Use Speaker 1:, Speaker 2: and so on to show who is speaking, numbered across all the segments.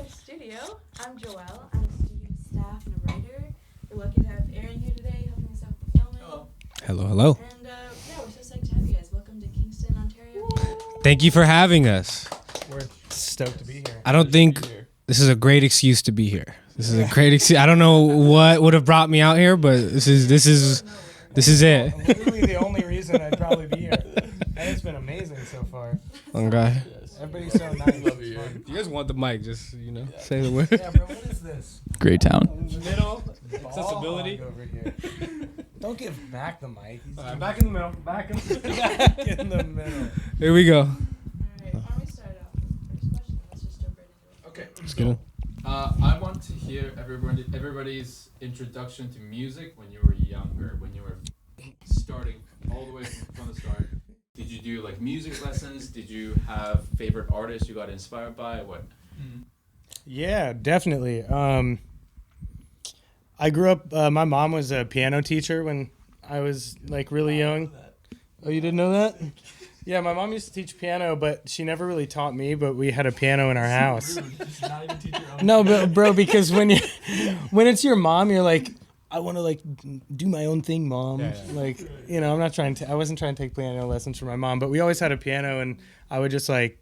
Speaker 1: studio. I'm Joelle. I'm a studio staff and a writer. We're lucky to have Aren here today helping us out with the filming.
Speaker 2: Hello.
Speaker 1: And yeah, we're so psyched to have you guys. Welcome to Kingston, Ontario.
Speaker 2: Thank you for having us.
Speaker 3: We're stoked to be here.
Speaker 2: I don't think this is a great excuse to be here. This is a great excuse. I don't know what would have brought me out here, but this is it.
Speaker 3: Literally the only reason I'd probably be here. And it's been amazing so far.
Speaker 2: Okay.
Speaker 3: Everybody's so nice.
Speaker 4: Love you.
Speaker 2: You guys want the mic? Just say the word.
Speaker 3: Yeah, bro, what is this?
Speaker 4: Great town.
Speaker 2: Middle
Speaker 3: Accessibility over here. Don't give back the mic.
Speaker 2: back in the middle. Back
Speaker 3: in the middle.
Speaker 2: Here we go.
Speaker 1: Alright, why don't we start off with the first question? Let's just jump right into it.
Speaker 4: Okay.
Speaker 2: Let's get it.
Speaker 4: I want to hear everybody's introduction to music when you were younger, when you were starting all the way from the start. Did you do like music lessons? Did you have favorite artists you got inspired by? What?
Speaker 3: Yeah, definitely. I grew up, my mom was a piano teacher when I was like really young. Oh, you didn't know that? Yeah, my mom used to teach piano, but she never really taught me, but we had a piano in our house. No, but bro, because when it's your mom, you're like, I want to like do my own thing, mom. Yeah. Like, I wasn't trying to take piano lessons from my mom, but we always had a piano and I would just like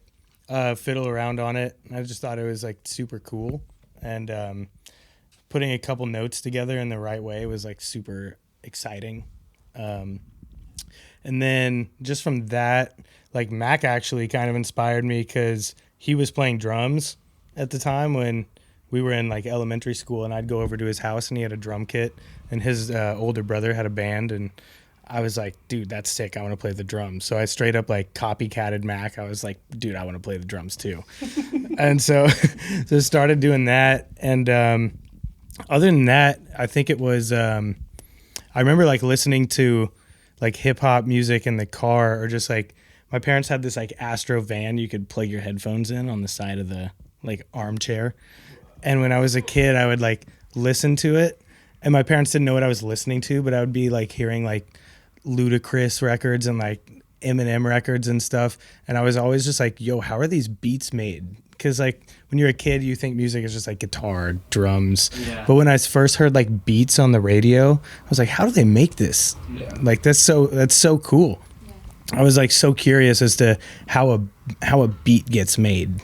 Speaker 3: fiddle around on it. I just thought it was like super cool. And putting a couple notes together in the right way was like super exciting. And then just from that, like Mac actually kind of inspired me because he was playing drums at the time when we were in like elementary school, and I'd go over to his house and he had a drum kit, and his older brother had a band, and I was like, dude, that's sick. I want to play the drums. So I straight up like copycatted Mac. I was like, dude, I want to play the drums too. And so started doing that. And other than that, I think it was, I remember like listening to like hip hop music in the car, or just like my parents had this like Astro van you could plug your headphones in on the side of the like armchair. And when I was a kid, I would like listen to it, and my parents didn't know what I was listening to, but I would be like hearing like Ludacris records and like Eminem records and stuff. And I was always just like, yo, how are these beats made? Because like when you're a kid, you think music is just like guitar, drums. Yeah. But when I first heard like beats on the radio, I was like, how do they make this? Yeah. Like that's so cool. Yeah. I was like so curious as to how a beat gets made.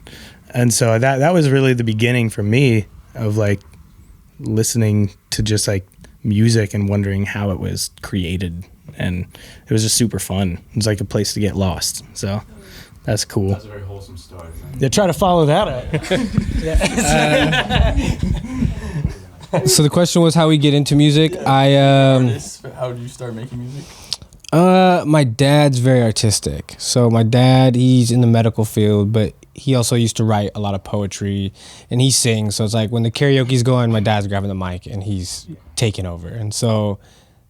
Speaker 3: And so that was really the beginning for me of like listening to just like music and wondering how it was created. And it was just super fun. It was like a place to get lost. So that's cool.
Speaker 4: That's a very wholesome story.
Speaker 3: Yeah, try to follow that
Speaker 2: up. So the question was how we get into music.
Speaker 4: How did you start making music?
Speaker 2: My dad's very artistic. So my dad, he's in the medical field, but he also used to write a lot of poetry, and he sings. So it's like when the karaoke's going, my dad's grabbing the mic and he's taking over. And so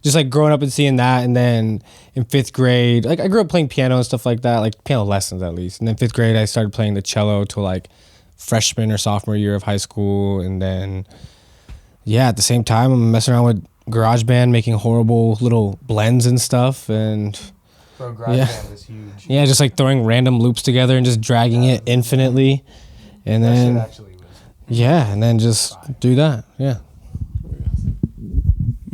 Speaker 2: just like growing up and seeing that, and then in 5th grade, like I grew up playing piano and stuff like that, like piano lessons at least. And then 5th grade, I started playing the cello till like freshman or sophomore year of high school. And then, yeah, at the same time, I'm messing around with GarageBand, making horrible little blends and stuff. And
Speaker 3: bro, GarageBand is huge.
Speaker 2: Yeah, just like throwing random loops together and just dragging it infinitely. And then, and then just do that. Yeah.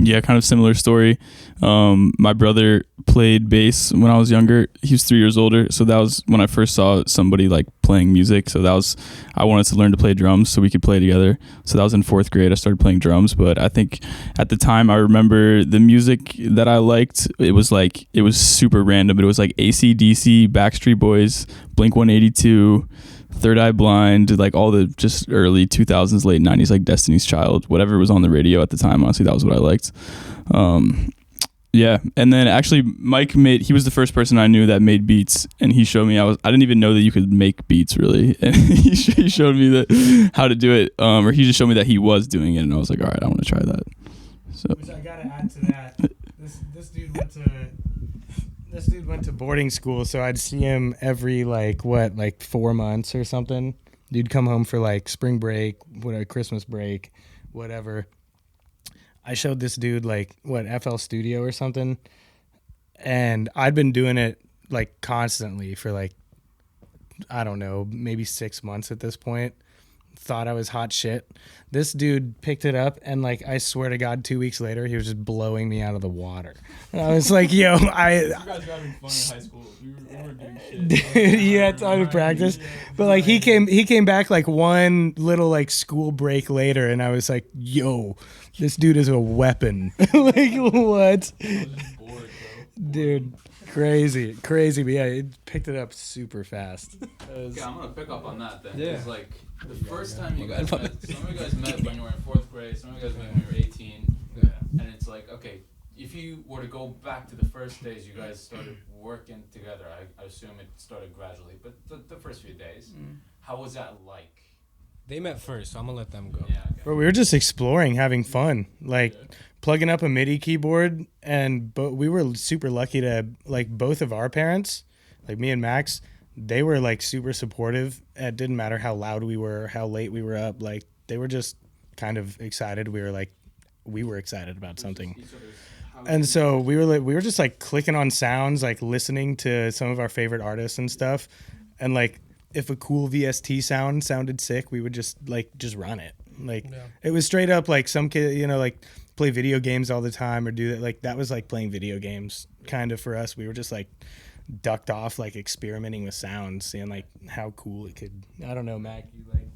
Speaker 5: Yeah, kind of similar story. My brother played bass when I was younger. He was 3 years older, so that was when I first saw somebody like playing music. So I wanted to learn to play drums so we could play together. So that was in 4th grade. I started playing drums, but I think at the time I remember the music that I liked. It was super random, but it was like AC/DC, Backstreet Boys, Blink-182, Third Eye Blind, like all the just early 2000s, late 90s, like Destiny's Child, whatever was on the radio at the time. Honestly, that was what I liked. Yeah, and then actually Mike he was the first person I knew that made beats, and he showed me. I didn't even know that you could make beats really, and he showed me how to do it, or he just showed me that he was doing it, and I was like, all right, I want to try that. So
Speaker 3: which I gotta add to that. This dude went to boarding school, so I'd see him every like 4 months or something. Dude come home for like spring break, Christmas break, whatever. I showed this dude like FL Studio or something, and I'd been doing it like constantly for like, I don't know, maybe 6 months at this point. thought I was hot shit. This dude picked it up, and like I swear to God, 2 weeks later, he was just blowing me out of the water. And I was like, "Yo,
Speaker 5: You guys were having fun in high school. We were doing shit.
Speaker 3: you had time to practice." But like he came back like one little like school break later, and I was like, "Yo, this dude is a weapon." Like what,
Speaker 5: I was just bored, bro.
Speaker 3: dude? Crazy. But yeah, it picked it up super fast.
Speaker 4: Okay, I'm gonna pick up on that then.
Speaker 2: Yeah.
Speaker 4: Because like the first time you guys met, some of you guys met when you were in 4th grade, some of you guys met when you were 18, and it's like, okay, if you were to go back to the first days you guys started working together, I assume it started gradually, but the first few days, how was that like?
Speaker 2: They met first, so I'm gonna let them go.
Speaker 4: Yeah. Okay.
Speaker 3: But we were just exploring, having fun, like plugging up a MIDI keyboard, and we were super lucky to like both of our parents, like me and Max, they were like super supportive. It didn't matter how loud we were, how late we were up, like they were just kind of excited. We were excited about something. And so we were just like clicking on sounds, like listening to some of our favorite artists and stuff, and like if a cool VST sound sounded sick, we would just run it. Like it was straight up like some kid, like play video games all the time or do that. Like that was like playing video games kind of for us. We were just like ducked off, like experimenting with sounds, seeing like how cool it could. I don't know, Mac, you like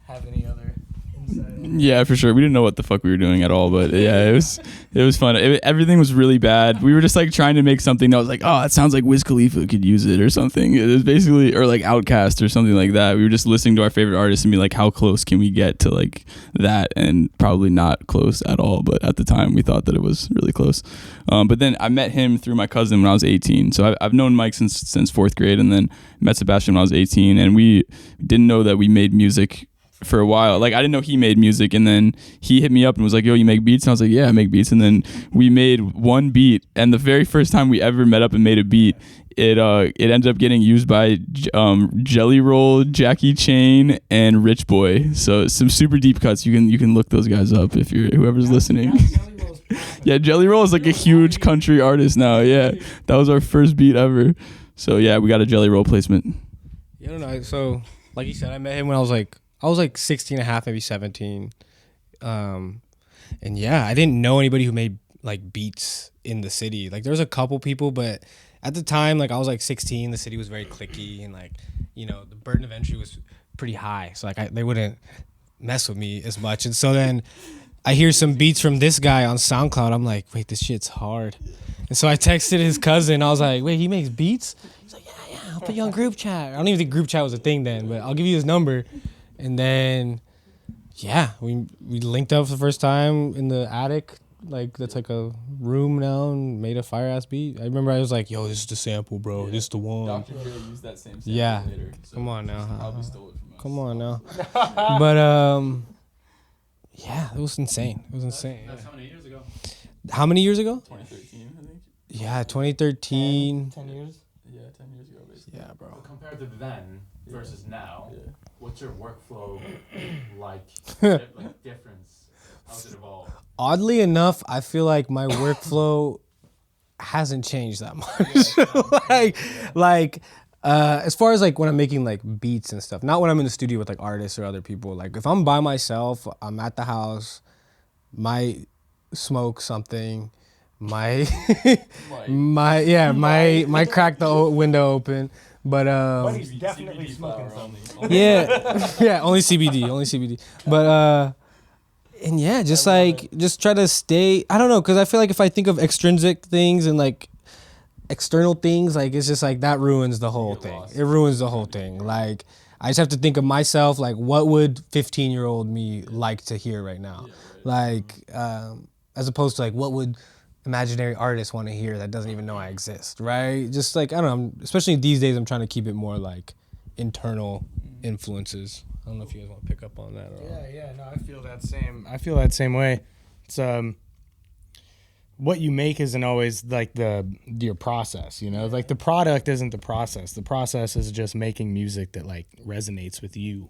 Speaker 3: have any other insight?
Speaker 5: Yeah, for sure. We didn't know what the fuck we were doing at all, but yeah, it was fun. Everything was really bad. We were just like trying to make something that was like, oh, it sounds like Wiz Khalifa could use it or something. It was basically, or like Outkast or something like that. We were just listening to our favorite artists and be like, how close can we get to like that? And probably not close at all. But at the time, we thought that it was really close. But then I met him through my cousin when I was 18. So I've known Mike since 4th grade, and then met Sebastian when I was 18. And we didn't know that we made music for a while. Like I didn't know he made music, and then he hit me up and was like, yo, you make beats? And I was like, yeah, I make beats. And then we made one beat, and the very first time we ever met up and made a beat, it ended up getting used by Jelly Roll, Jackie Chain, and Rich Boy. So some super deep cuts. You can look those guys up if you're whoever's listening. Yeah, Jelly Roll is like a huge country artist now. Yeah, that was our first beat ever. So yeah, we got a Jelly Roll placement.
Speaker 2: Yeah, I don't know. So like you said, I met him when I was like 16 and a half, maybe 17. And yeah, I didn't know anybody who made like beats in the city. Like there was a couple people, but at the time, like I was like 16, the city was very cliquey, and like, the burden of entry was pretty high. So like they wouldn't mess with me as much. And so then I hear some beats from this guy on SoundCloud. I'm like, wait, this shit's hard. And so I texted his cousin. I was like, wait, he makes beats? He's like, yeah, I'll put you on group chat. I don't even think group chat was a thing then, but I'll give you his number. And then, yeah, we linked up for the first time in the attic. Like, that's like a room now, and made a fire-ass beat. I remember I was like, yo, this is the sample, bro. Yeah. This is the one.
Speaker 5: Dr. Dre used that same sample
Speaker 2: yeah.
Speaker 5: later. So
Speaker 2: come on now.
Speaker 5: Probably stole it from us.
Speaker 2: Come on now. But, yeah, it was insane. It was insane.
Speaker 4: That's how many years ago?
Speaker 2: How many years ago?
Speaker 5: 2013, I think.
Speaker 2: Yeah, 2013.
Speaker 3: 10 years?
Speaker 5: Yeah, 10 years ago, basically.
Speaker 2: Yeah, bro.
Speaker 4: But compared to then versus now, what's your workflow like? Like difference? How's it evolved?
Speaker 2: Oddly enough, I feel like my workflow hasn't changed that much. like as far as like when I'm making like beats and stuff, not when I'm in the studio with like artists or other people. Like if I'm by myself, I'm at the house, might smoke something, might might crack the window open. But
Speaker 3: he's definitely smoking something.
Speaker 2: yeah, only CBD. But and yeah, just try to stay. I don't know, because I feel like if I think of extrinsic things and like external things, like it's just like that ruins the whole thing. It ruins the whole thing. Like I just have to think of myself, like what would 15-year-old me like to hear right now, like as opposed to like what would imaginary artist want to hear that doesn't even know I exist, right? Just like, I don't know, especially these days I'm trying to keep it more like internal influences. I don't know if you guys want to pick up on that or
Speaker 3: No, I feel that same way. It's what you make isn't always like your process, like the product isn't the process. The process is just making music that like resonates with you,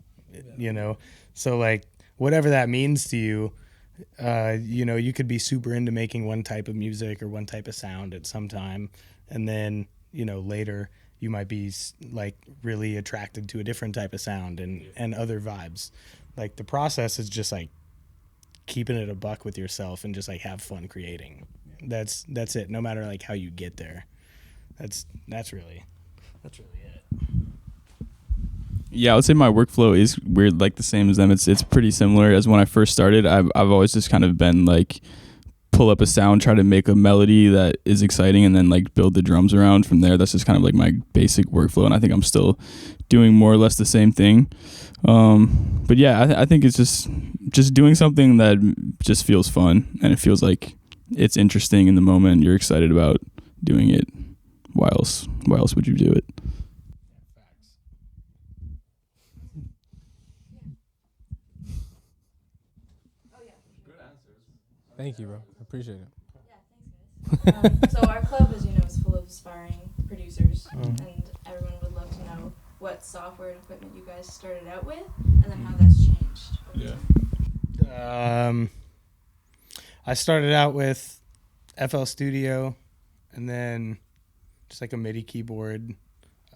Speaker 3: so like whatever that means to you. You could be super into making one type of music or one type of sound at some time, and then later you might be like really attracted to a different type of sound and other vibes. Like the process is just like keeping it a buck with yourself and just like have fun creating. That's it. No matter like how you get there. That's really it.
Speaker 5: Yeah, I would say my workflow is weird, like the same as them. It's pretty similar as when I first started. I've always just kind of been like pull up a sound, try to make a melody that is exciting, and then like build the drums around from there. That's just kind of like my basic workflow, and I think I'm still doing more or less the same thing. But yeah, I think it's just doing something that just feels fun, and it feels like it's interesting in the moment. You're excited about doing it. Why else would you do it?
Speaker 2: Thank you, bro. I appreciate it.
Speaker 1: Yeah, thanks, guys. So our club, as you know, is full of aspiring producers, and everyone would love to know what software and equipment you guys started out with, and then how that's changed over time.
Speaker 3: I started out with FL Studio, and then just like a MIDI keyboard,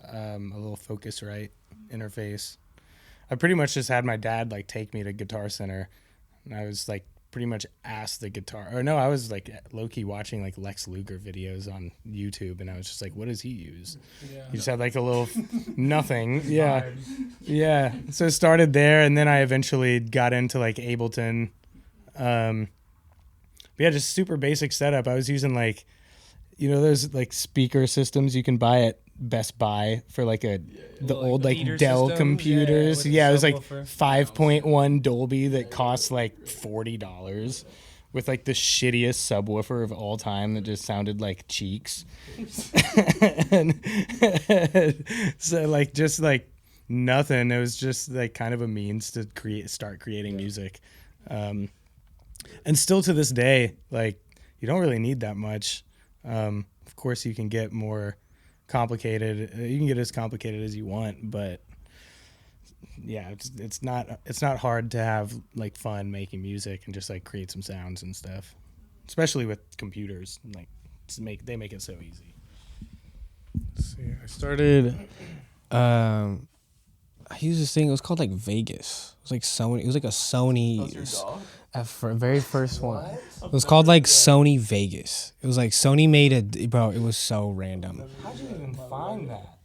Speaker 3: a little Focusrite interface. I pretty much just had my dad like take me to Guitar Center, and I was like pretty much asked the guitar, or no, I was like low-key watching like Lex Luger videos on YouTube, and I was just like, what does he use? He just had like a little nothing. Yeah. So it started there, and then I eventually got into like Ableton. But yeah, just super basic setup. I was using like, you know, those like speaker systems you can buy at Best Buy for like the old like Dell
Speaker 2: system?
Speaker 3: computers.
Speaker 2: Yeah,
Speaker 3: It was like
Speaker 2: subwoofer.
Speaker 3: 5.1 Dolby that costs like $40 with like the shittiest subwoofer of all time that just sounded like cheeks. And so like just like nothing. It was just like kind of a means to start creating music. And still to this day, like you don't really need that much. Of course you can get more complicated. You can get as complicated as you want, but yeah, it's not hard to have like fun making music and just like create some sounds and stuff, especially with computers. Like they make it so easy.
Speaker 2: Let's see, I started. I used this thing. It was called like Vegas. It was like Sony. It was like a Sony. Very first one. It was called like Sony Vegas. It was like Sony made it, bro. It was so random.
Speaker 3: How'd you even find that?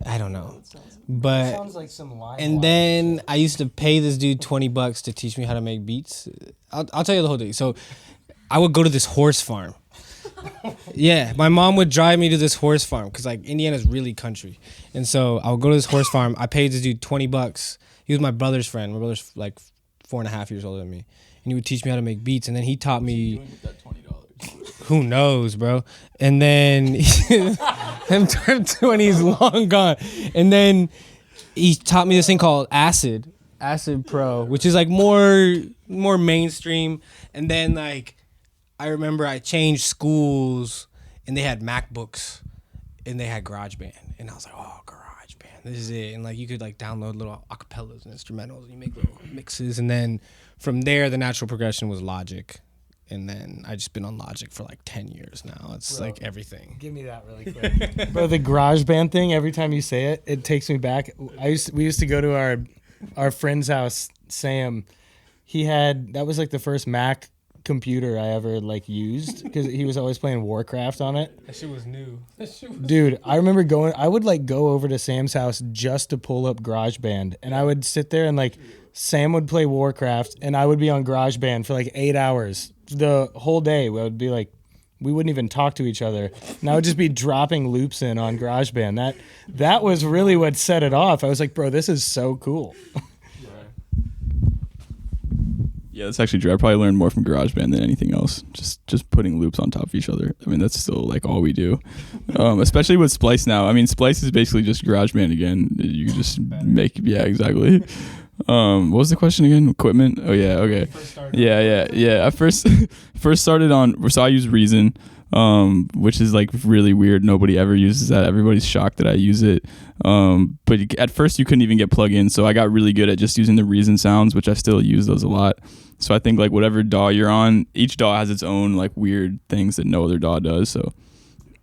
Speaker 2: I don't know, but
Speaker 3: Sounds like some line.
Speaker 2: and then I used to pay this dude $20 to teach me how to make beats. I'll tell you the whole thing. So I would go to this horse farm. Yeah, my mom would drive me to this horse farm because like Indiana's really country, and so I would go to this horse farm. I paid this dude $20. He was my brother's friend. My brother's like 4.5 years older than me, and he would teach me how to make beats. And then he taught me. Who knows, bro? And then him turn 20 is long gone. And then he taught me this thing called Acid Pro, which is like more mainstream. And then like I remember I changed schools and they had MacBooks and they had GarageBand. And I was like, oh, GarageBand, this is it. And like you could like download little acapellas and instrumentals and you make little mixes. And then from there, the natural progression was Logic. And then I just been on Logic for like 10 years now. It's like everything.
Speaker 3: Give me that really quick. Bro, the GarageBand thing, every time you say it, it takes me back. We used to go to our friend's house, Sam. That was like the first Mac computer I ever like used because he was always playing Warcraft on it.
Speaker 2: That shit was new.
Speaker 3: Dude, I remember I would like go over to Sam's house just to pull up GarageBand, and I would sit there and like Sam would play Warcraft and I would be on GarageBand for like 8 hours. The whole day we would be like, we wouldn't even talk to each other, and I would just be dropping loops in on GarageBand. That was really what set it off. I was like, bro, this is so cool.
Speaker 5: Yeah, that's actually true. I probably learned more from GarageBand than anything else. Just putting loops on top of each other. I mean, that's still like all we do. Especially with Splice now. I mean, Splice is basically just GarageBand again. You just yeah, exactly. What was the question again? Equipment? Oh yeah, okay. Yeah. I first started on, so I use Reason, which is like really weird. Nobody ever uses that. Everybody's shocked that I use it. But at first you couldn't even get plugins, so I got really good at just using the Reason sounds, which I still use those a lot. So I think like whatever DAW you're on, each DAW has its own like weird things that no other DAW does. So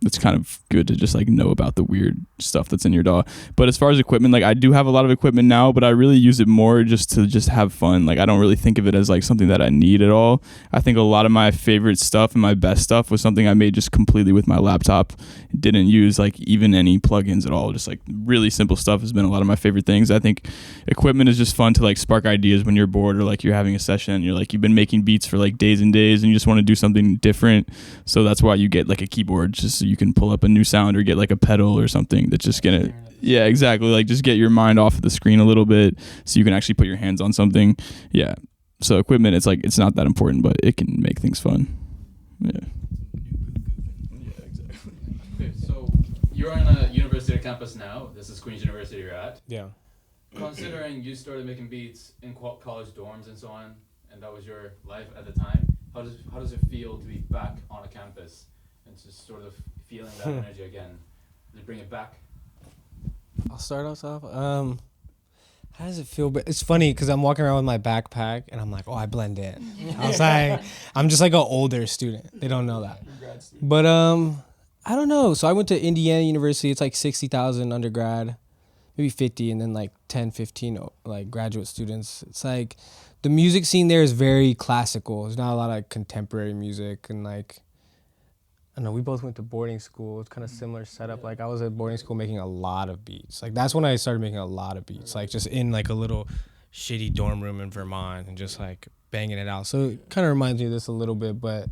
Speaker 5: it's kind of good to just like know about the weird stuff that's in your DAW. But as far as equipment, like I do have a lot of equipment now, but I really use it more just to just have fun. Like I don't really think of it as like something that I need at all. I think a lot of my favorite stuff and my best stuff was something I made just completely with my laptop. Didn't use like even any plugins at all. Just like really simple stuff has been a lot of my favorite things. I think equipment is just fun to like spark ideas when you're bored, or like you're having a session and you've been making beats for like days and days and you just want to do something different. So that's why you get like a keyboard, just so you can pull up a new sound, or get like a pedal or something that's just gonna, yeah, exactly, like just get your mind off of the screen a little bit so you can actually put your hands on something. Yeah, so equipment, it's like it's not that important, but it can make things fun. Yeah.
Speaker 4: Okay, so you're on a university campus now. This is Queen's University you're at.
Speaker 2: Yeah.
Speaker 4: Considering you started making beats in college dorms and so on, and that was your life at the time, how does it feel to be back on a campus and just sort of feeling that energy again? Does it bring it back?
Speaker 2: I'll start us off. How does it feel? But it's funny because I'm walking around with my backpack and I'm like, oh, I blend in. I was like, I'm just like an older student. They don't know that. But I don't know. So I went to Indiana University. It's like 60,000 undergrad, maybe 50, and then like 10, 15 like graduate students. It's like the music scene there is very classical. There's not a lot of contemporary music, and like, I don't know, we both went to boarding school. It's kind of similar setup. Like I was at boarding school making a lot of beats. Like that's when I started making a lot of beats, like just in like a little shitty dorm room in Vermont and just like banging it out. So it kind of reminds me of this a little bit, but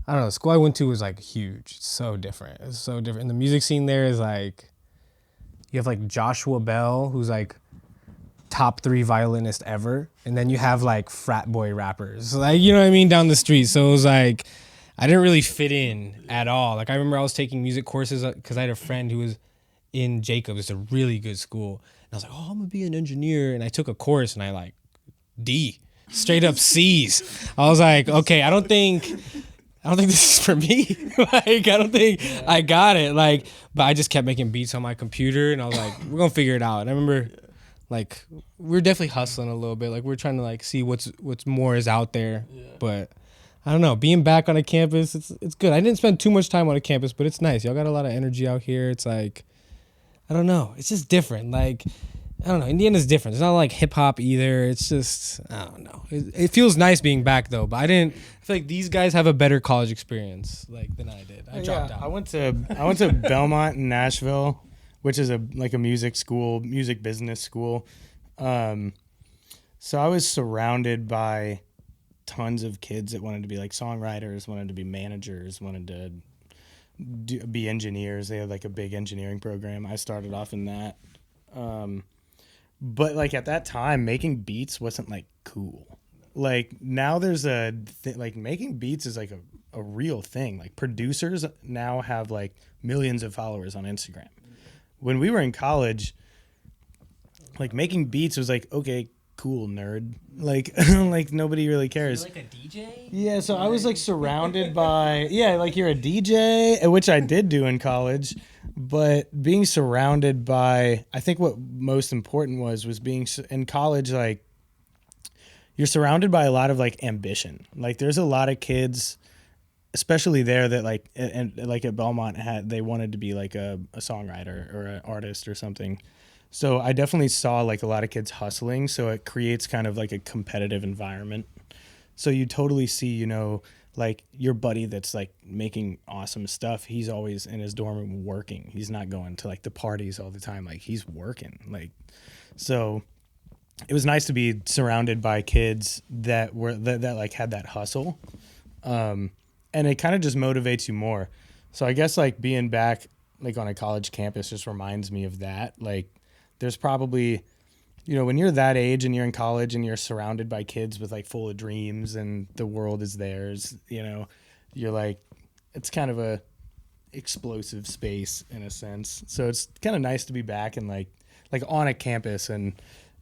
Speaker 2: I don't know. The school I went to was like huge. It's so different. It's so different. And the music scene there is like, you have like Joshua Bell, who's like top 3 violinist ever. And then you have like frat boy rappers, like, you know what I mean, down the street. So it was like, I didn't really fit in at all. Like I remember I was taking music courses because I had a friend who was in Jacobs. It's a really good school. And I was like, oh, I'm gonna be an engineer. And I took a course and I like D, straight up C's. I was like, okay, I don't think this is for me. Like, I don't think I got it. Like, but I just kept making beats on my computer and I was like, we're gonna figure it out. And I remember like, we're definitely hustling a little bit. Like we're trying to like see what's more is out there. Yeah. But I don't know, being back on a campus, it's good. I didn't spend too much time on a campus, but it's nice. Y'all got a lot of energy out here. It's like, I don't know, it's just different. Like, I don't know, Indiana's different. It's not like hip hop either. It's just, I don't know. It feels nice being back though, but I feel like these guys have a better college experience like than I did. I dropped out.
Speaker 3: I went to Belmont in Nashville, which is a music school, music business school. So I was surrounded by tons of kids that wanted to be like songwriters, wanted to be managers, wanted to be engineers. They had like a big engineering program. I started off in that. But like at that time, making beats wasn't like cool. Like now there's like making beats is like a real thing. Like producers now have like millions of followers on Instagram. When we were in college, like making beats was like, okay, cool, nerd. Like like nobody really cares.
Speaker 2: You're like a DJ?
Speaker 3: Yeah, so I was like surrounded by like you're a DJ, which I did do in college, but being surrounded by, I think what most important was being in college, like you're surrounded by a lot of like ambition. Like there's a lot of kids, especially there, that like, and like at Belmont they wanted to be like a songwriter or an artist or something. So I definitely saw like a lot of kids hustling. So it creates kind of like a competitive environment. So you totally see, you know, like your buddy that's like making awesome stuff. He's always in his dorm room working. He's not going to like the parties all the time. Like he's working. Like, so it was nice to be surrounded by kids that were that like had that hustle. And it kind of just motivates you more. So I guess like being back like on a college campus just reminds me of that. Like, there's probably, you know, when you're that age and you're in college and you're surrounded by kids with like full of dreams and the world is theirs, you know, you're like, it's kind of a explosive space in a sense. So it's kind of nice to be back and like on a campus and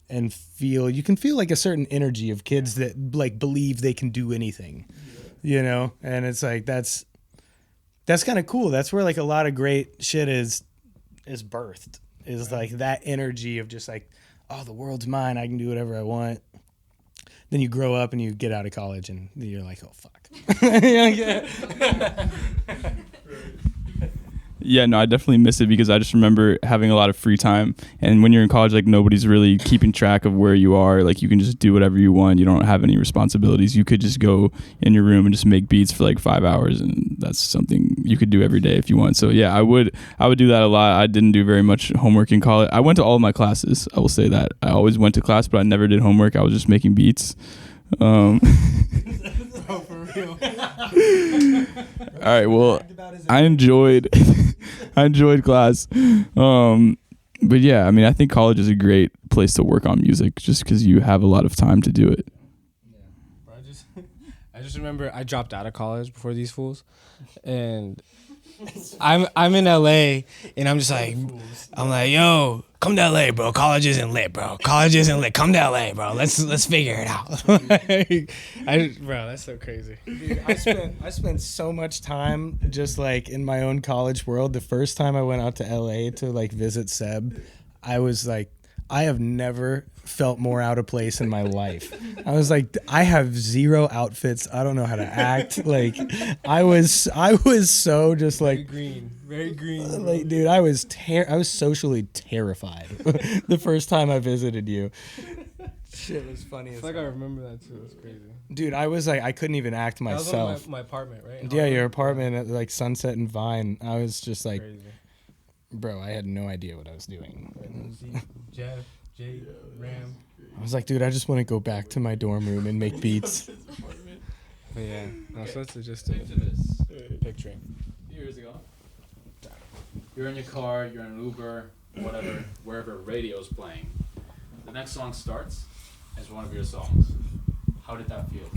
Speaker 3: you can feel like a certain energy of kids that like believe they can do anything, you know, and it's like, that's kind of cool. That's where like a lot of great shit is birthed. Is like that energy of just like, oh, the world's mine. I can do whatever I want. Then you grow up and you get out of college and you're like, oh, fuck.
Speaker 5: Yeah, no, I definitely miss it because I just remember having a lot of free time. And when you're in college, like nobody's really keeping track of where you are. Like you can just do whatever you want. You don't have any responsibilities. You could just go in your room and just make beats for like 5 hours, and that's something you could do every day if you want. So yeah, I would do that a lot. I didn't do very much homework in college. I went to all of my classes. I will say that. I always went to class, but I never did homework. I was just making beats.
Speaker 3: Bro, for real.
Speaker 5: All right, well, I enjoyed class. But yeah, I mean, I think college is a great place to work on music just because you have a lot of time to do it.
Speaker 2: Yeah. I just remember I dropped out of college before these fools, and I'm in LA, and I'm just like, yo, come to LA, bro. College isn't lit, bro. College isn't lit. Come to LA, bro. Let's figure it out. Bro, that's so crazy.
Speaker 3: Dude, I spent so much time just like in my own college world. The first time I went out to LA to like visit Seb, I was like, I have never felt more out of place in my life. I was like, I have zero outfits. I don't know how to act. Like, I was so just like
Speaker 2: very green.
Speaker 3: Like, dude, I was socially terrified the first time I visited you. Shit was funny.
Speaker 2: I feel like I remember that too. It's crazy.
Speaker 3: Dude, I was like, I couldn't even act myself.
Speaker 2: That was my apartment, right?
Speaker 3: Yeah, your apartment at like Sunset and Vine. I was just like,
Speaker 2: crazy.
Speaker 3: Bro, I had no idea what I was doing.
Speaker 2: Jeff, Jake, Ram.
Speaker 3: I was like, dude, I just want to go back to my dorm room and make beats.
Speaker 2: But yeah, no, so that's just
Speaker 4: Picture this.
Speaker 2: picturing.
Speaker 4: Years ago, you're in your car, you're in an Uber, whatever, wherever radio's playing. The next song starts as one of your songs. How did that feel?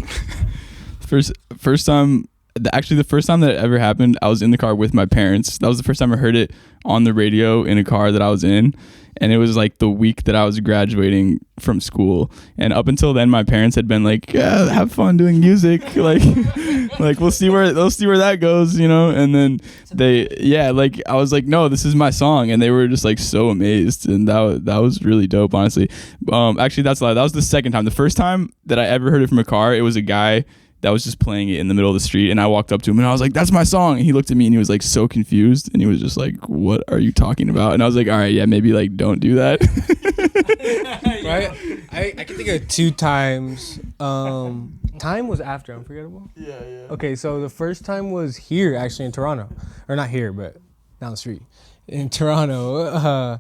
Speaker 5: First time, actually the first time that it ever happened, I was in the car with my parents. That was the first time I heard it on the radio in a car that I was in. And it was like the week that I was graduating from school. And up until then, my parents had been like, yeah, have fun doing music. like we'll see where that goes, you know? And then I was like, no, this is my song. And they were just like so amazed. And that was really dope, honestly. Actually, that's a lie. That was the second time. The first time that I ever heard it from a car, it was a guy that was just playing it in the middle of the street, and I walked up to him and I was like, that's my song. And he looked at me and he was like so confused, and he was just like, what are you talking about? And I was like, all right, yeah, maybe like don't do that.
Speaker 2: Right? I can think of 2 times. Time was after Unforgettable.
Speaker 3: Yeah.
Speaker 2: Okay, so the first time was here, actually, in Toronto. Or not here, but down the street. In Toronto,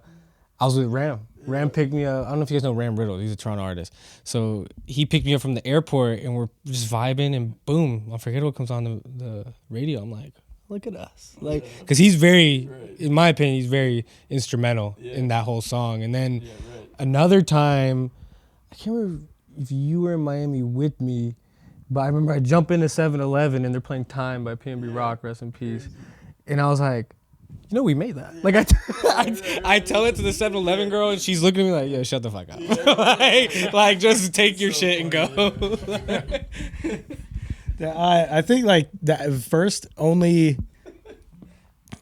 Speaker 2: I was with Ram. Ram picked me up. I don't know if you guys know Ram Riddle. He's a Toronto artist. So he picked me up from the airport, and we're just vibing, and boom, Unforgettable comes on the radio. I'm like, look at us. Like, because he's very, in my opinion, he's very instrumental in that whole song. And then another time, I can't remember if you were in Miami with me, but I remember I jump into 7-Eleven, and they're playing Time by PNB Rock, rest in peace. And I was like, you know, we made that. Like, I tell it to the 7-Eleven girl, and she's looking at me like, yo, shut the fuck up. like, just take your shit and go.
Speaker 3: I think like that first only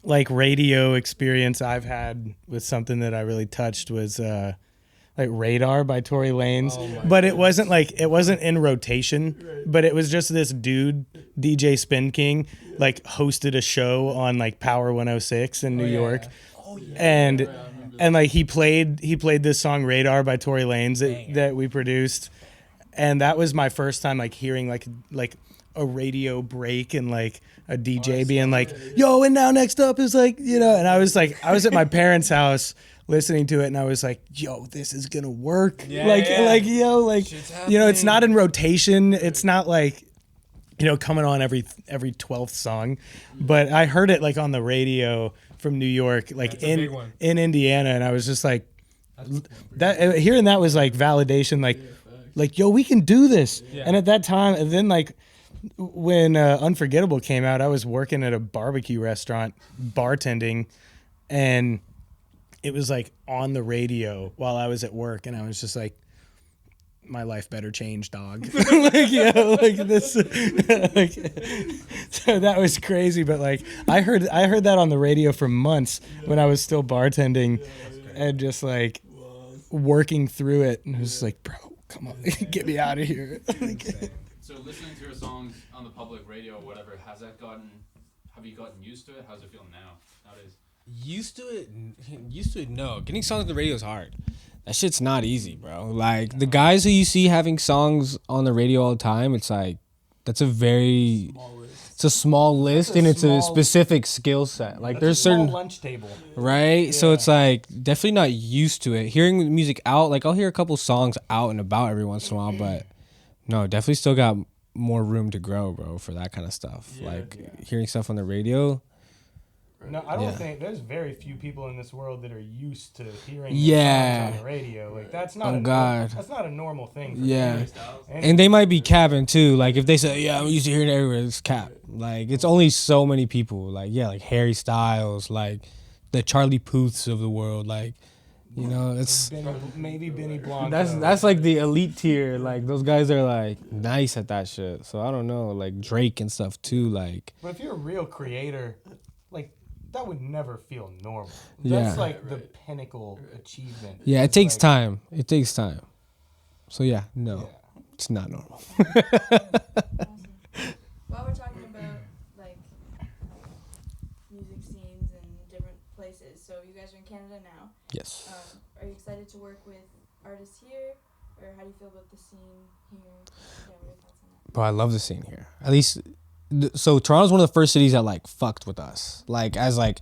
Speaker 3: like radio experience I've had with something that I really touched was like Radar by Tory Lanez. But it wasn't in rotation, but it was just this dude, DJ Spin King, like hosted a show on like Power 106 in New York. And like he played this song Radar by Tory Lanez that we produced. And that was my first time like hearing like a radio break and like a DJ being like, yo, and now next up is like, you know, and I was at my parents' house listening to it, and I was like, yo, this is gonna work. You know, it's not in rotation. It's not like, you know, coming on every 12th song. But I heard it like on the radio from New York, like in Indiana, and I was just like, that hearing that was like validation, like yo, we can do this. And at that time, and then like when Unforgettable came out, I was working at a barbecue restaurant bartending, and it was like on the radio while I was at work, and I was just like, my life better change, dog. Like, yeah, like this. Like, so that was crazy, but like I heard that on the radio for months when I was still bartending, and just like working through it, and it was like, bro, come on, get me out of here.
Speaker 4: So listening to your songs on the public radio or whatever, has have you gotten used to it? How's it feel nowadays?
Speaker 2: Used to it, no. Getting songs on the radio is hard. That shit's not easy, bro. Like, the guys who you see having songs on the radio all the time, it's like, that's a very... It's a small list, and it's a specific skill set. Like, there's certain...
Speaker 3: lunch table.
Speaker 2: Right? Yeah. So it's like, definitely not used to it. Hearing music out, like, I'll hear a couple songs out and about every once in a while, but no, definitely still got more room to grow, bro, for that kind of stuff. Hearing stuff on the radio...
Speaker 3: No, I don't think there's very few people in this world that are used to hearing songs on the radio. Like that's not that's not a normal thing. And
Speaker 2: they might be capping too. Like if they say, "Yeah, I'm used to hearing it everywhere," it's cap. Like it's only so many people. Like like Harry Styles, like the Charlie Puths of the world. Like it's
Speaker 3: maybe Benny Blanco.
Speaker 2: That's like the elite tier. Like those guys are like nice at that shit. So I don't know, like Drake and stuff too. Like,
Speaker 3: but if you're a real creator, like. That would never feel normal. That's like the pinnacle achievement.
Speaker 2: Yeah, it takes time. It takes time. So it's not normal.
Speaker 1: Awesome. While we're talking about like music scenes and different places, so you guys are in Canada now.
Speaker 2: Yes.
Speaker 1: Are you excited to work with artists here, or how do you feel about the scene here? Yeah, what are your thoughts on that?
Speaker 2: Bro, I love the scene here. At least. So Toronto's one of the first cities that like fucked with us, like as like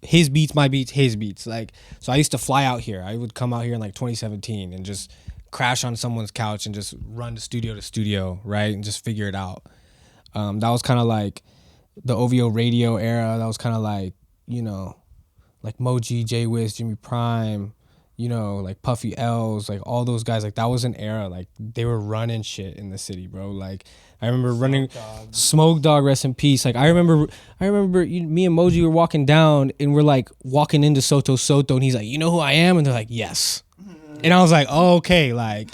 Speaker 2: his beats, my beats, his beats. Like, so I used to fly out here. I would come out here in like 2017 and just crash on someone's couch and just run to studio, right, and just figure it out. That was kind of like the OVO radio era. That was kind of like like Moji, J Wiz, Jimmy Prime, like Puffy L's, like all those guys. Like that was an era. Like they were running shit in the city, bro. Like. I remember running Smoke Dog, rest in peace. Like I remember me and Moji were walking down and we're like walking into Soto and he's like, "You know who I am?" And they're like, "Yes." And I was like, "Oh, okay, like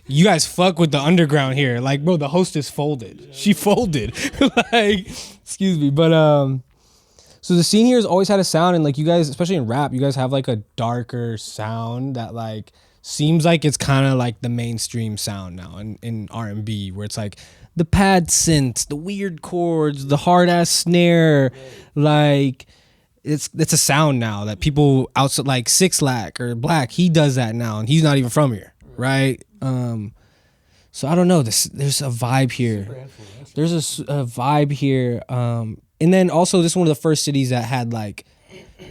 Speaker 2: you guys fuck with the underground here." Like, bro, the hostess folded. She folded. Like, excuse me. But so the scene here has always had a sound, and like you guys, especially in rap, you guys have like a darker sound that like seems like it's kind of like the mainstream sound now in R&B, where it's like the pad synths, the weird chords, the hard ass snare, like it's a sound now that people outside, like Six Lack or Black, he does that now, and he's not even from here, right? So I don't know. There's a vibe here. There's a vibe here, and then also this is one of the first cities that had like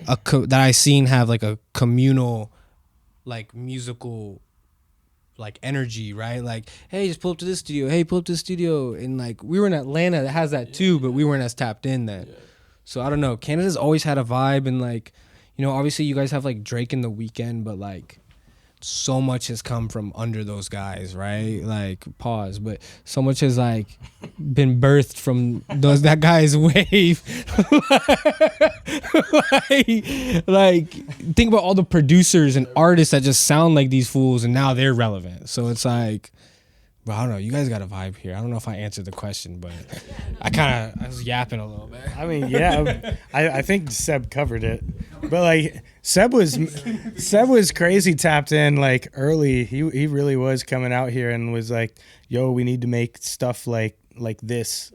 Speaker 2: that I seen have like a communal, like musical. Like energy, right? Like, hey, just pull up to this studio. Hey, pull up to the studio. And like, we were in Atlanta that has that too, but we weren't as tapped in then. Yeah. So I don't know. Canada's always had a vibe, and like, obviously you guys have like Drake and The Weeknd, but like, so much has come from under those guys, right? Like, pause, but so much has like been birthed from that guy's wave. like, think about all the producers and artists that just sound like these fools, and now they're relevant. So it's like, bro, I don't know. You guys got a vibe here. I don't know if I answered the question, but I was yapping a little bit.
Speaker 3: I mean, yeah, I think Seb covered it, but like Seb was crazy tapped in like early. He really was coming out here and was like, "Yo, we need to make stuff like this."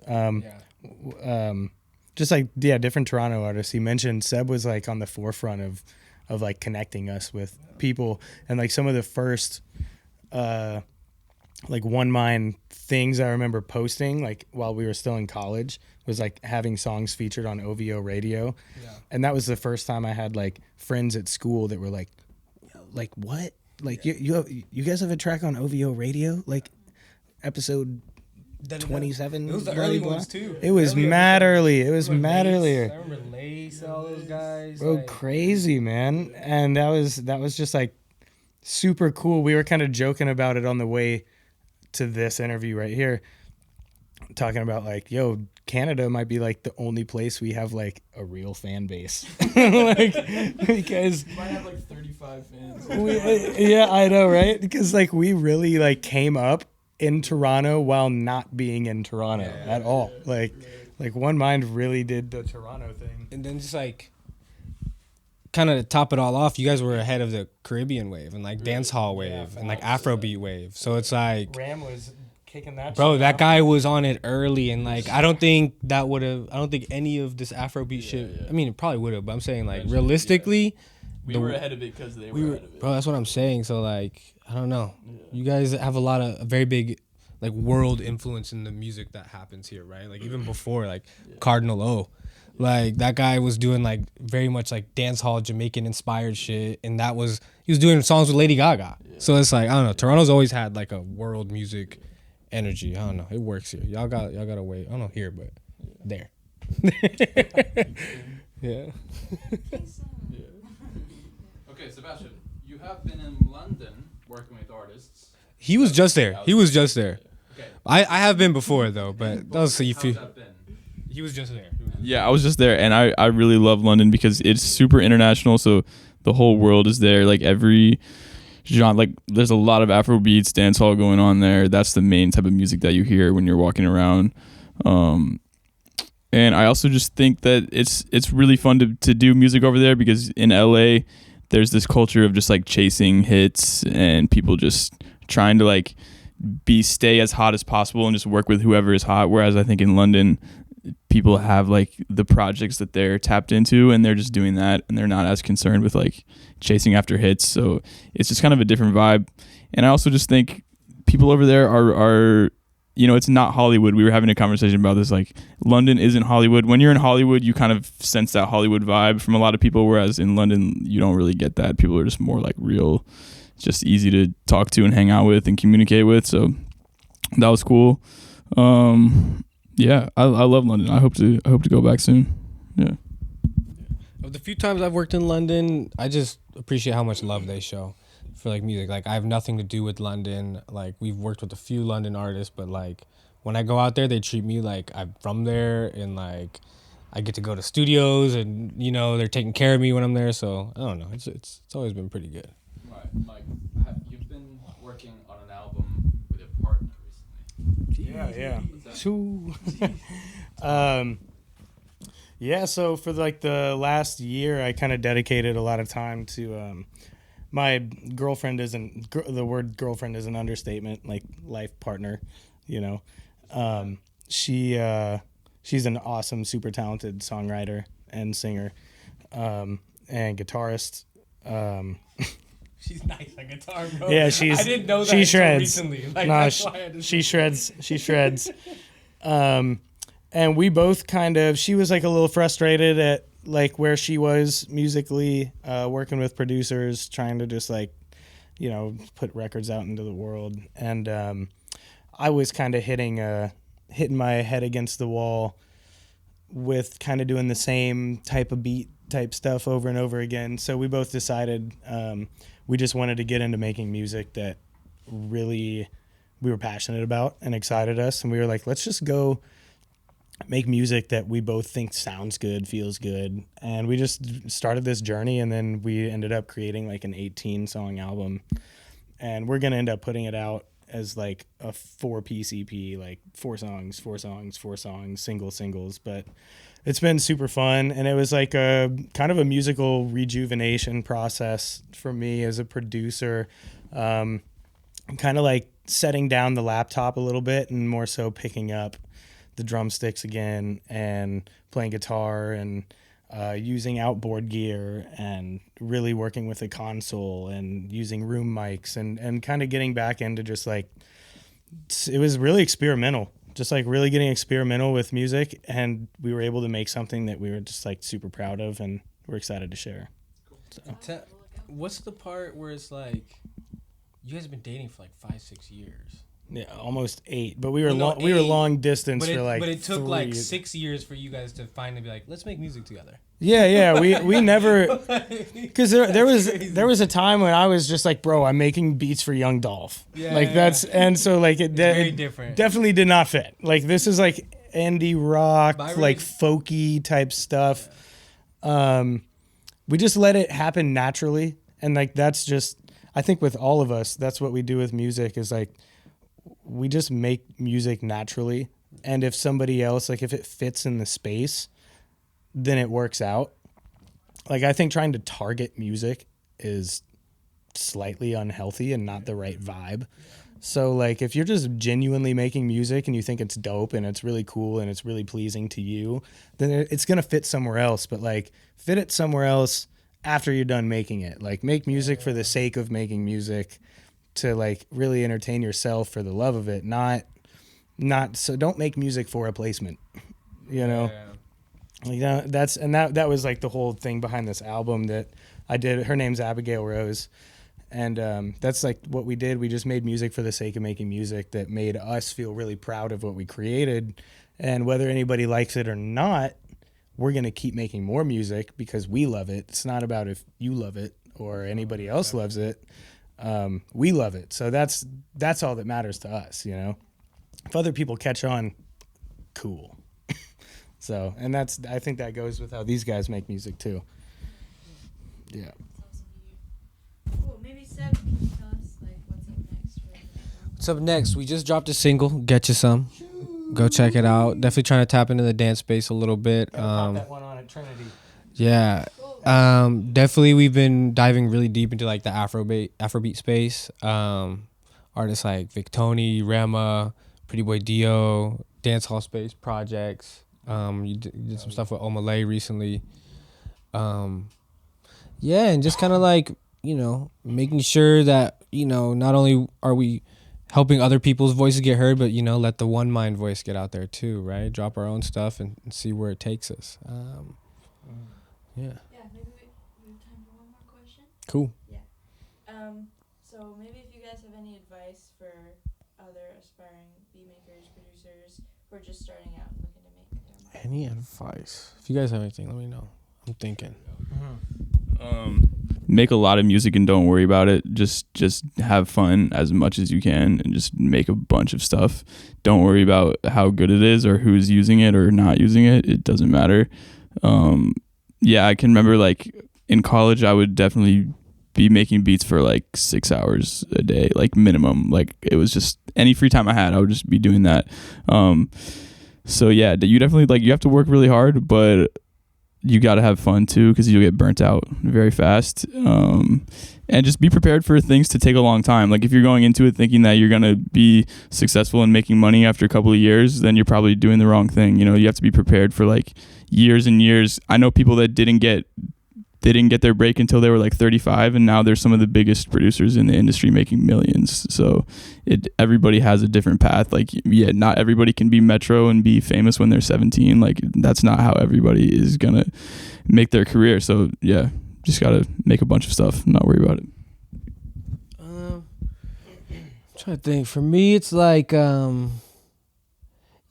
Speaker 3: Just like different Toronto artists. He mentioned Seb was like on the forefront of like connecting us with people, and like some of the first like one mind things I remember posting like while we were still in college was like having songs featured on OVO radio. Yeah. And that was the first time I had like friends at school that were like what? Like you guys have a track on OVO radio? Like episode 27?
Speaker 2: It was the early ones too.
Speaker 3: It was mad early. It was mad earlier.
Speaker 2: I remember Lace, all those guys.
Speaker 3: Bro, like, crazy, man. And that was just like super cool. We were kind of joking about it on the way to this interview right here, talking about like, yo, Canada might be like the only place we have like a real fan base. Like, because
Speaker 6: you might have like 35 fans.
Speaker 3: Yeah, I know, right? Because like we really like came up in Toronto while not being in Toronto at all. Like One Mind really did the Toronto thing.
Speaker 2: And then just like kind of to top it all off, you guys were ahead of the Caribbean wave and like dance hall wave and like Afrobeat wave. So it's like
Speaker 3: Ram was kicking that.
Speaker 2: Bro,
Speaker 3: shit
Speaker 2: that
Speaker 3: off.
Speaker 2: guy was on it early, and like I don't think any of this Afrobeat shit.
Speaker 5: yeah.
Speaker 2: I mean, it probably would have, but I'm saying like
Speaker 5: Eventually,
Speaker 2: realistically,
Speaker 5: We
Speaker 2: the-
Speaker 5: were ahead of it because they were ahead of it.
Speaker 2: bro. That's what I'm saying. So like, I don't know.
Speaker 5: Yeah.
Speaker 2: You guys have a very big like world influence in the music that happens here, right? Like even before like Cardinal O. Like that guy was doing like very much like dance hall Jamaican inspired shit, and he was doing songs with Lady Gaga.
Speaker 5: Yeah.
Speaker 2: So it's like I don't know. Toronto's always had like a world music energy. I don't know. It works here. Y'all gotta wait. I don't know here, but there. Yeah.
Speaker 4: Okay, Sebastian, you have been in London working with artists.
Speaker 2: He was just there. He was just there.
Speaker 4: Okay.
Speaker 2: I have been before though, but that was
Speaker 4: How's that been?
Speaker 2: he was just there.
Speaker 5: Yeah, I was just there, and I really love London because it's super international. So the whole world is there. Like every genre, like there's a lot of Afrobeats, dancehall going on there. That's the main type of music that you hear when you're walking around. And I also just think that it's really fun to do music over there because in LA there's this culture of just like chasing hits and people just trying to like stay as hot as possible and just work with whoever is hot. Whereas I think in London people have like the projects that they're tapped into and they're just doing that and they're not as concerned with like chasing after hits. So it's just kind of a different vibe. And I also just think people over there are you know, it's not Hollywood. We were having a conversation about this. Like, London isn't Hollywood. When you're in Hollywood, you kind of sense that Hollywood vibe from a lot of people, whereas in London, you don't really get that. People are just more like real, just easy to talk to and hang out with and communicate with. So that was cool. Yeah, I love London. I hope to go back soon. Yeah.
Speaker 2: Of the few times I've worked in London, I just appreciate how much love they show for like music. Like I have nothing to do with London. Like we've worked with a few London artists, but like when I go out there, they treat me like I'm from there, and like I get to go to studios, and you know they're taking care of me when I'm there. So I don't know. It's always been pretty good.
Speaker 4: Right, Mike, you've been working on an album with a partner recently.
Speaker 3: Yeah.
Speaker 4: What's that?
Speaker 3: Yeah, so for like the last year, I kind of dedicated a lot of time to my girlfriend. The word girlfriend is an understatement, like life partner, you know. She's an awesome, super talented songwriter and singer, and guitarist.
Speaker 2: She's nice on guitar, bro.
Speaker 3: Yeah,
Speaker 2: I didn't know that
Speaker 3: she
Speaker 2: until
Speaker 3: shreds.
Speaker 2: recently. Like,
Speaker 3: No,
Speaker 2: that's why I just-
Speaker 3: she shreds. She shreds. And we both she was like a little frustrated at like where she was musically, working with producers, trying to just like, you know, put records out into the world. And I was kind of hitting my head against the wall with kind of doing the same type of beat type stuff over and over again. So we both decided we just wanted to get into making music that really we were passionate about and excited us. And we were like, let's just go make music that we both think sounds good, feels good. And we just started this journey, and then we ended up creating like an 18 song album. And we're going to end up putting it out as like a 4-piece EP, like 4 songs, singles. But it's been super fun, and it was like a kind of a musical rejuvenation process for me as a producer. Kind of like setting down the laptop a little bit and more so picking up the drumsticks again and playing guitar and using outboard gear and really working with a console and using room mics and kind of getting back into just like, it was really experimental, just like really getting experimental with music. And we were able to make something that we were just like super proud of and we're excited to share. So.
Speaker 2: What's the part where it's like, you guys have been dating for like 5-6 years?
Speaker 3: Yeah, almost 8, but we were
Speaker 2: Well, no,
Speaker 3: we were
Speaker 2: 8,
Speaker 3: long distance for like.
Speaker 2: But it took
Speaker 3: 3
Speaker 2: like
Speaker 3: years.
Speaker 2: 6 years for you guys to finally be like, let's make music together.
Speaker 3: Yeah, we never, because there was a time when I was just like, bro, I'm making beats for Young Dolph.
Speaker 2: Yeah,
Speaker 3: like
Speaker 2: yeah,
Speaker 3: that's
Speaker 2: yeah.
Speaker 3: and so like
Speaker 2: Very different.
Speaker 3: Definitely did not fit. Like this is like indie rock,
Speaker 2: But I really-
Speaker 3: like folky type stuff. We just let it happen naturally, and like that's just, I think with all of us, that's what we do with music is like we just make music naturally, and if somebody else, like if it fits in the space, then it works out. Like I think trying to target music is slightly unhealthy and not the right vibe. So like if you're just genuinely making music and you think it's dope and it's really cool and it's really pleasing to you, then it's going to fit somewhere else. But like fit it somewhere else after you're done making it. Like make music for the sake of making music, to like really entertain yourself for the love of it, not so don't make music for a placement, you know. Like that was like the whole thing behind this album that I did. Her name's Abigail Rose, and that's like what we did. We just made music for the sake of making music that made us feel really proud of what we created, and whether anybody likes it or not, we're gonna keep making more music because we love it. It's not about if you love it or anybody else loves it. We love it, so that's all that matters to us, you know. If other people catch on, cool. So, and I think that goes with how these guys make music too. Yeah.
Speaker 1: Cool. Maybe Seb, can you tell us like what's up next?
Speaker 2: What's up next? We just dropped a single, Get You Some. Go check it out. Definitely trying to tap into the dance space a little bit.
Speaker 3: Pop that one on at Trinity.
Speaker 2: Yeah. Definitely we've been diving really deep into like the Afrobeat space. Artists like Victoni, Rema, Pretty Boy Dio, dancehall space projects. You did some stuff with Omalay recently. Yeah, and just kind of like, you know, making sure that, you know, not only are we helping other people's voices get heard, but, you know, let the one mind voice get out there too, right? Drop our own stuff and see where it takes us. Yeah.
Speaker 1: Yeah, maybe we have time for one more question.
Speaker 2: Cool.
Speaker 1: Yeah. So maybe if you guys have any advice for other aspiring beat makers, producers who are just starting out and looking to make their mark.
Speaker 2: Any advice? If you guys have anything, let me know. I'm thinking.
Speaker 5: Make a lot of music and don't worry about it. Just have fun as much as you can and just make a bunch of stuff. Don't worry about how good it is or who's using it or not using it. It doesn't matter. Yeah, I can remember like in college I would definitely be making beats for like 6 hours a day, like minimum. Like it was just any free time I had, I would just be doing that. So yeah, you definitely like you have to work really hard, but you got to have fun too because you'll get burnt out very fast. And just be prepared for things to take a long time. Like if you're going into it thinking that you're going to be successful in making money after a couple of years, then you're probably doing the wrong thing. You know, you have to be prepared for like years and years. I know people that didn't get their break until they were like 35, and now they're some of the biggest producers in the industry making millions. So everybody has a different path. Like, yeah, not everybody can be Metro and be famous when they're 17. Like that's not how everybody is going to make their career. So yeah, just got to make a bunch of stuff and not worry about it.
Speaker 2: I'm trying to think. For me, it's like,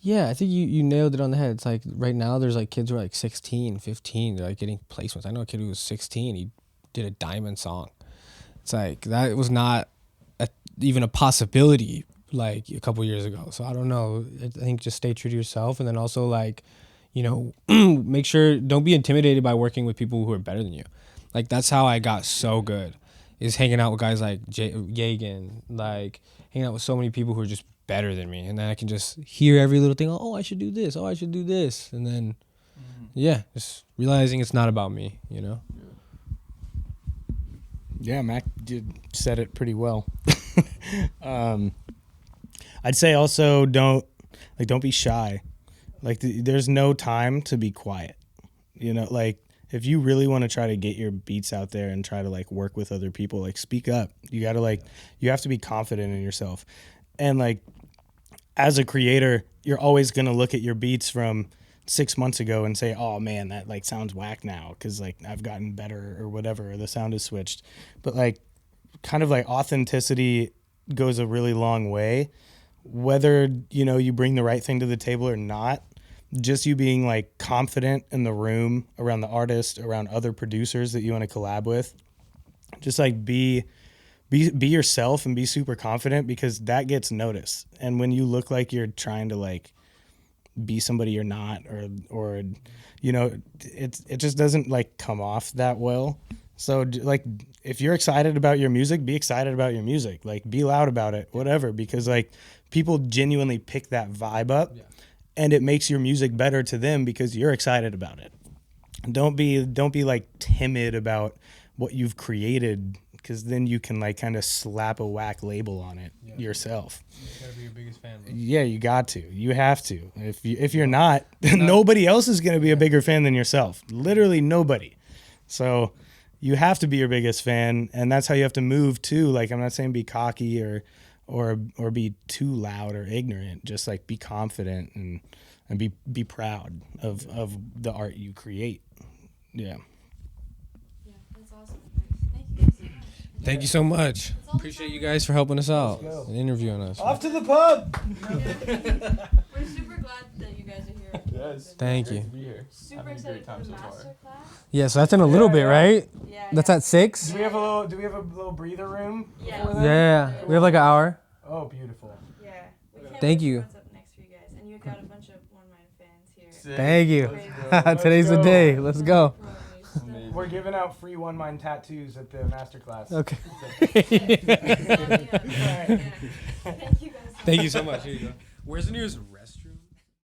Speaker 2: yeah, I think you nailed it on the head. It's like right now there's like kids who are like 16, 15. They're like getting placements. I know a kid who was 16. He did a Diamond song. It's like that was not even a possibility like a couple years ago. So I don't know. I think just stay true to yourself, and then also like, you know, make sure don't be intimidated by working with people who are better than you. Like that's how I got so good, is hanging out with guys like Yagan, like hanging out with so many people who are just better than me, and then I can just hear every little thing. Oh, I should do this. Oh, I should do this, and then yeah, just realizing it's not about me, you know.
Speaker 3: Yeah, Mac did said it pretty well. I'd say also don't be shy. Like there's no time to be quiet. You know, like if you really want to try to get your beats out there and try to like work with other people, like speak up. You got to like you have to be confident in yourself. And like as a creator, you're always going to look at your beats from 6 months ago and say, oh man, that like sounds whack now because like I've gotten better or whatever, or the sound has switched. But like kind of like authenticity goes a really long way. Whether, you know, you bring the right thing to the table or not, just you being like confident in the room, around the artist, around other producers that you want to collab with, just like be yourself and be super confident, because that gets noticed. And when you look like you're trying to like be somebody you're not, or you know, it just doesn't like come off that well. So like if you're excited about your music, be excited about your music, like be loud about it, whatever, because like people genuinely pick that vibe up. Yeah. And it makes your music better to them because you're excited about it. Don't be like timid about what you've created, because then you can like kind of slap a whack label on it yourself.
Speaker 2: You gotta be your biggest fan. Bro.
Speaker 3: Yeah, you got to. You have to. If you're not, nobody else is going to be a bigger fan than yourself. Literally nobody. So you have to be your biggest fan, and that's how you have to move too. Like, I'm not saying be cocky or be too loud or ignorant. Just like be confident and be proud of the art you create. Yeah.
Speaker 1: Yeah, that's awesome. Thank you guys so much.
Speaker 2: Thank you so much.
Speaker 1: That's all the
Speaker 2: Appreciate
Speaker 1: time
Speaker 2: you
Speaker 1: we
Speaker 2: guys for helping us out
Speaker 3: go.
Speaker 2: and interviewing us.
Speaker 3: Off to the pub.
Speaker 1: We're super glad that you guys are here.
Speaker 6: Yes.
Speaker 2: Thank
Speaker 6: Great
Speaker 2: you.
Speaker 6: to be here.
Speaker 1: Super
Speaker 6: Having a
Speaker 1: excited
Speaker 6: great
Speaker 1: for
Speaker 6: time
Speaker 1: the
Speaker 6: so far.
Speaker 1: master class.
Speaker 2: Yeah, so that's in a little bit, right?
Speaker 1: Yeah.
Speaker 2: That's
Speaker 1: yeah.
Speaker 2: at 6.
Speaker 3: Do we have a little breather room?
Speaker 1: Yeah.
Speaker 3: before that?
Speaker 2: Yeah, we have like an hour.
Speaker 3: Oh, beautiful.
Speaker 1: Yeah. We can't
Speaker 2: Thank
Speaker 1: wait
Speaker 2: you.
Speaker 1: for what's up next for you guys. And you got a bunch of One Mind fans here.
Speaker 6: Sick.
Speaker 2: Thank you.
Speaker 6: Let's go.
Speaker 2: Today's the
Speaker 3: go.
Speaker 2: day. Let's go.
Speaker 6: Amazing.
Speaker 3: We're giving out free One Mind tattoos at the master class.
Speaker 2: Okay.
Speaker 1: Yeah. Thank you guys.
Speaker 2: Thank you so much. Here you go. Where's the nearest